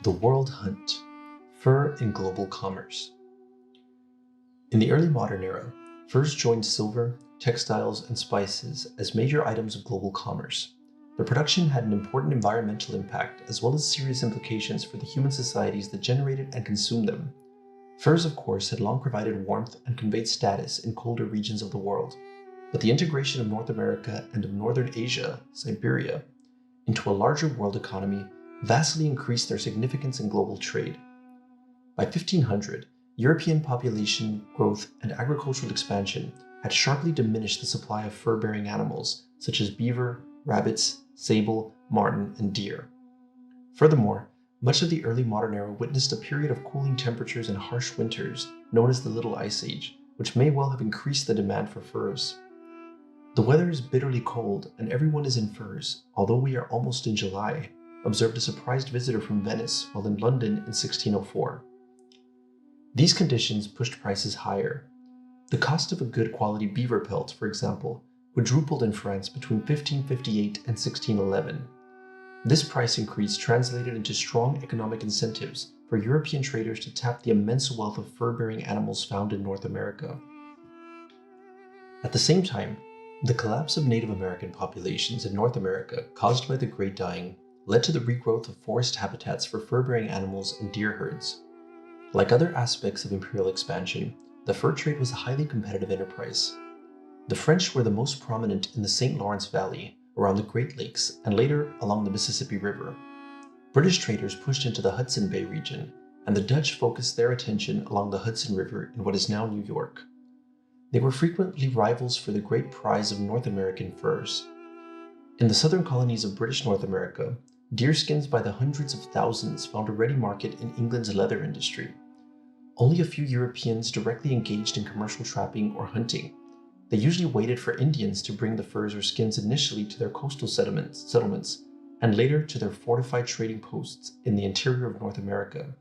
The World Hunt, Fur in Global Commerce. In the early modern era, furs joined silver, textiles, and spices as major items of global commerce. Their production had an important environmental impact as well as serious implications for the human societies that generated and consumed them. Furs, of course, had long provided warmth and conveyed status in colder regions of the world, but the integration of North America and of Northern Asia, Siberia, into a larger world economy vastly increased their significance in global trade. By 1500, European population growth and agricultural expansion had sharply diminished the supply of fur-bearing animals such as beaver, rabbits, sable, marten, and deer. Furthermore, much of the early modern era witnessed a period of cooling temperatures and harsh winters known as the Little Ice Age, which may well have increased the demand for furs. The weather is bitterly cold and everyone is in furs, although we are almost in July, observed a surprised visitor from Venice while in London in 1604. These conditions pushed prices higher. The cost of a good quality beaver pelt, for example, quadrupled in France between 1558 and 1611. This price increase translated into strong economic incentives for European traders to tap the immense wealth of fur-bearing animals found in North America. At the same time, the collapse of Native American populations in North America caused by the Great Dying led to the regrowth of forest habitats for fur-bearing animals and deer herds. Like other aspects of imperial expansion, the fur trade was a highly competitive enterprise. The French were the most prominent in the St. Lawrence Valley, around the Great Lakes, and later along the Mississippi River. British traders pushed into the Hudson Bay region, and the Dutch focused their attention along the Hudson River in what is now New York. They were frequently rivals for the great prize of North American furs. In the southern colonies of British North America, deerskins by the hundreds of thousands found a ready market in England's leather industry. Only a few Europeans directly engaged in commercial trapping or hunting. They usually waited for Indians to bring the furs or skins initially to their coastal settlements, and later to their fortified trading posts in the interior of North America.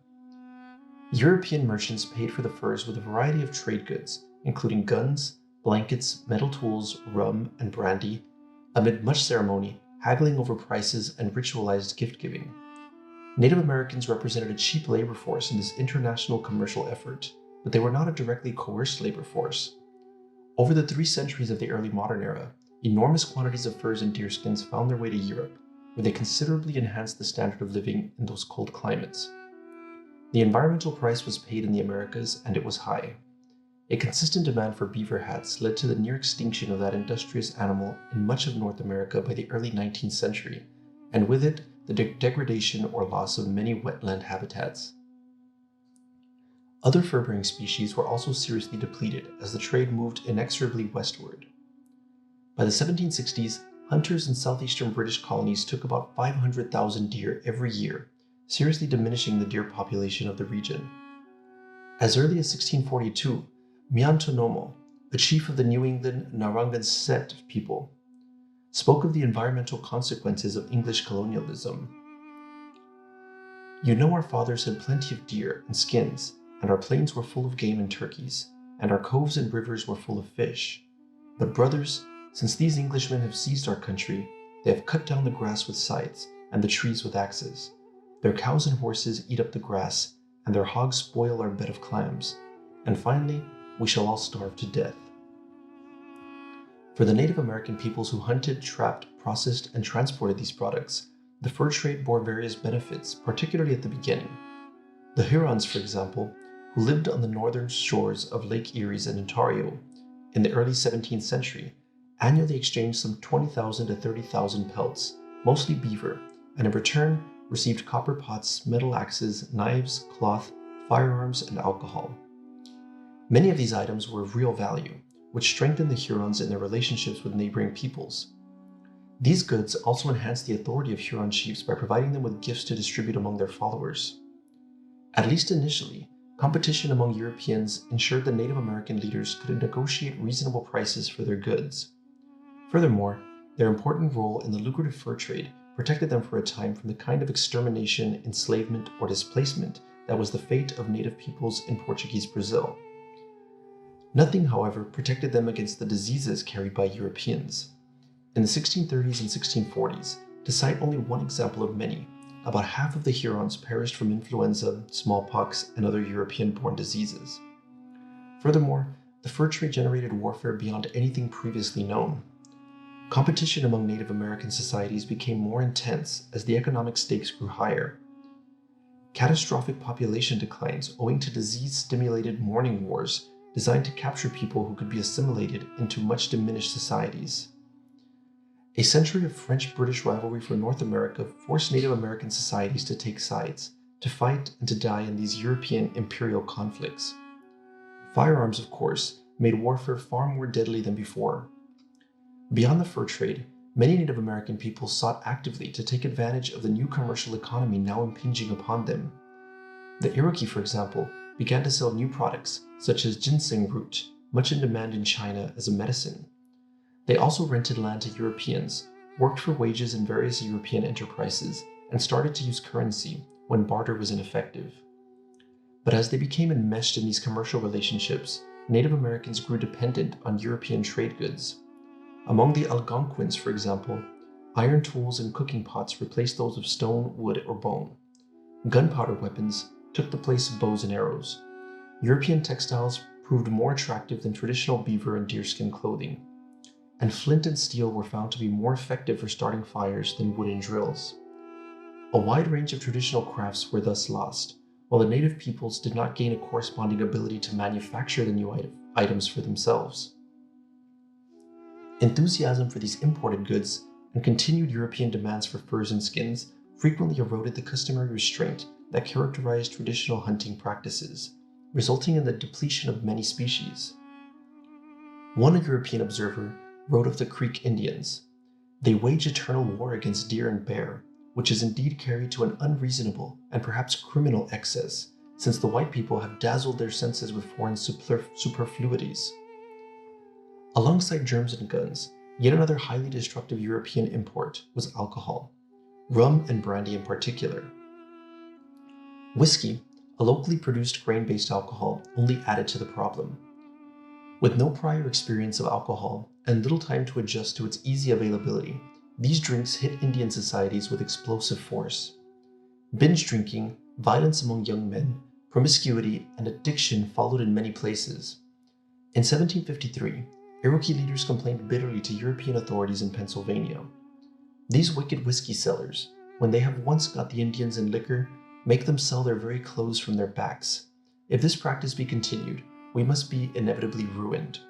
European merchants paid for the furs with a variety of trade goods, including guns, blankets, metal tools, rum, and brandy, amid much ceremony, haggling over prices, and ritualized gift-giving. Native Americans represented a cheap labor force in this international commercial effort, but they were not a directly coerced labor force. Over the 3 centuries of the early modern era, enormous quantities of furs and deerskins found their way to Europe, where they considerably enhanced the standard of living in those cold climates. The environmental price was paid in the Americas, and it was high. A consistent demand for beaver hats led to the near extinction of that industrious animal in much of North America by the early 19th century, and with it, the degradation or loss of many wetland habitats. Other fur-bearing species were also seriously depleted as the trade moved inexorably westward. By the 1760s, hunters in southeastern British colonies took about 500,000 deer every year, seriously diminishing the deer population of the region. As early as 1642, Miantonomo, a chief of the New England Narragansett people, spoke of the environmental consequences of English colonialism. "You know our fathers had plenty of deer and skins, and our plains were full of game and turkeys, and our coves and rivers were full of fish. But brothers, since these Englishmen have seized our country, they have cut down the grass with scythes and the trees with axes. Their cows and horses eat up the grass, and their hogs spoil our bed of clams. And finally, we shall all starve to death." For the Native American peoples who hunted, trapped, processed, and transported these products, the fur trade bore various benefits, particularly at the beginning. The Hurons, for example, who lived on the northern shores of Lake Erie and Ontario in the early 17th century, annually exchanged some 20,000 to 30,000 pelts, mostly beaver, and in return received copper pots, metal axes, knives, cloth, firearms, and alcohol. Many of these items were of real value, which strengthened the Hurons in their relationships with neighboring peoples. These goods also enhanced the authority of Huron chiefs by providing them with gifts to distribute among their followers. At least initially, competition among Europeans ensured that Native American leaders could negotiate reasonable prices for their goods. Furthermore, their important role in the lucrative fur trade protected them for a time from the kind of extermination, enslavement, or displacement that was the fate of native peoples in Portuguese Brazil. Nothing, however, protected them against the diseases carried by Europeans. In the 1630s and 1640s, to cite only one example of many, about half of the Hurons perished from influenza, smallpox, and other European-borne diseases. Furthermore, the fur trade generated warfare beyond anything previously known. Competition among Native American societies became more intense as the economic stakes grew higher. Catastrophic population declines owing to disease-stimulated mourning wars designed to capture people who could be assimilated into much diminished societies. A century of French-British rivalry for North America forced Native American societies to take sides, to fight and to die in these European imperial conflicts. Firearms, of course, made warfare far more deadly than before. Beyond the fur trade, many Native American people sought actively to take advantage of the new commercial economy now impinging upon them. The Iroquois, for example, began to sell new products, such as ginseng root, much in demand in China as a medicine. They also rented land to Europeans, worked for wages in various European enterprises, and started to use currency when barter was ineffective. But as they became enmeshed in these commercial relationships, Native Americans grew dependent on European trade goods. Among the Algonquins, for example, iron tools and cooking pots replaced those of stone, wood, or bone. Gunpowder weapons took the place of bows and arrows. European textiles proved more attractive than traditional beaver and deerskin clothing. And flint and steel were found to be more effective for starting fires than wooden drills. A wide range of traditional crafts were thus lost, while the native peoples did not gain a corresponding ability to manufacture the new items for themselves. Enthusiasm for these imported goods and continued European demands for furs and skins frequently eroded the customary restraint that characterized traditional hunting practices, resulting in the depletion of many species. One European observer wrote of the Creek Indians, "They wage eternal war against deer and bear, which is indeed carried to an unreasonable and perhaps criminal excess, since the white people have dazzled their senses with foreign superfluities." Alongside germs and guns, yet another highly destructive European import was alcohol, rum and brandy in particular. Whiskey, a locally produced grain-based alcohol, only added to the problem. With no prior experience of alcohol and little time to adjust to its easy availability, these drinks hit Indian societies with explosive force. Binge drinking, violence among young men, promiscuity, and addiction followed in many places. In 1753, Iroquois leaders complained bitterly to European authorities in Pennsylvania. These wicked whiskey sellers, when they have once got the Indians in liquor, make them sell their very clothes from their backs. If this practice be continued, we must be inevitably ruined.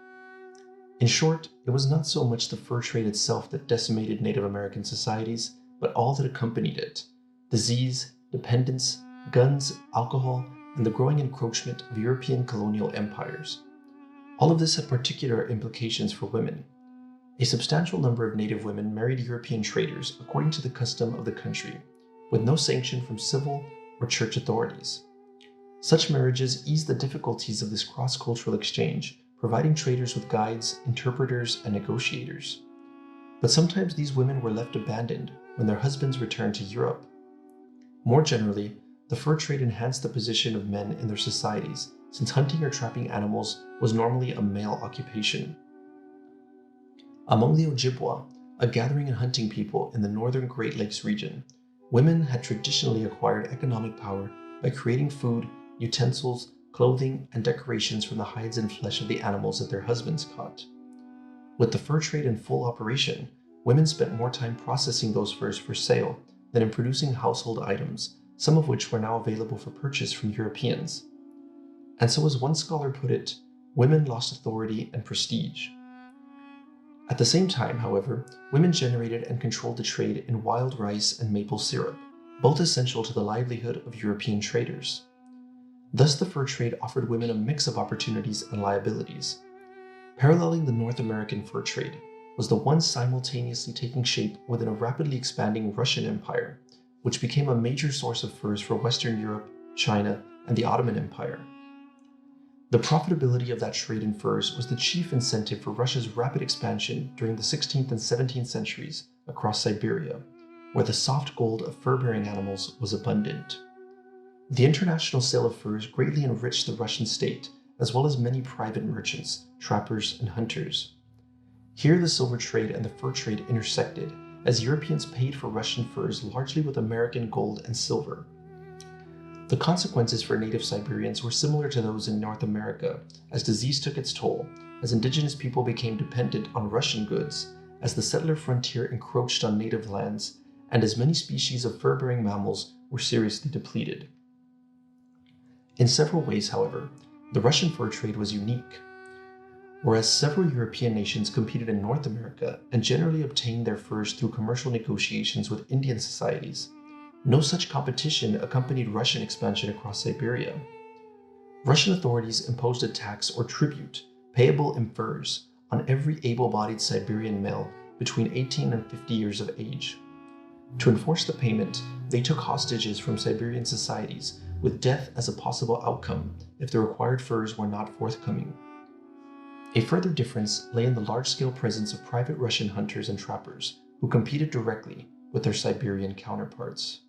In short, it was not so much the fur trade itself that decimated Native American societies, but all that accompanied it: disease, dependence, guns, alcohol, and the growing encroachment of European colonial empires. All of this had particular implications for women. A substantial number of Native women married European traders according to the custom of the country, with no sanction from civil or church authorities. Such marriages eased the difficulties of this cross-cultural exchange, providing traders with guides, interpreters, and negotiators. But sometimes these women were left abandoned when their husbands returned to Europe. More generally, the fur trade enhanced the position of men in their societies, since hunting or trapping animals was normally a male occupation. Among the Ojibwa, a gathering and hunting people in the northern Great Lakes region, women had traditionally acquired economic power by creating food, utensils, clothing, and decorations from the hides and flesh of the animals that their husbands caught. With the fur trade in full operation, women spent more time processing those furs for sale than in producing household items, some of which were now available for purchase from Europeans. And so, as one scholar put it, women lost authority and prestige. At the same time, however, women generated and controlled the trade in wild rice and maple syrup, both essential to the livelihood of European traders. Thus, the fur trade offered women a mix of opportunities and liabilities. Paralleling the North American fur trade was the one simultaneously taking shape within a rapidly expanding Russian Empire, which became a major source of furs for Western Europe, China, and the Ottoman Empire. The profitability of that trade in furs was the chief incentive for Russia's rapid expansion during the 16th and 17th centuries across Siberia, where the soft gold of fur-bearing animals was abundant. The international sale of furs greatly enriched the Russian state, as well as many private merchants, trappers, and hunters. Here the silver trade and the fur trade intersected, as Europeans paid for Russian furs largely with American gold and silver. The consequences for native Siberians were similar to those in North America, as disease took its toll, as indigenous people became dependent on Russian goods, as the settler frontier encroached on native lands, and as many species of fur-bearing mammals were seriously depleted. In several ways, however, the Russian fur trade was unique. Whereas several European nations competed in North America and generally obtained their furs through commercial negotiations with Indian societies, no such competition accompanied Russian expansion across Siberia. Russian authorities imposed a tax or tribute, payable in furs, on every able-bodied Siberian male between 18 and 50 years of age. To enforce the payment, they took hostages from Siberian societies, with death as a possible outcome if the required furs were not forthcoming. A further difference lay in the large-scale presence of private Russian hunters and trappers who competed directly with their Siberian counterparts.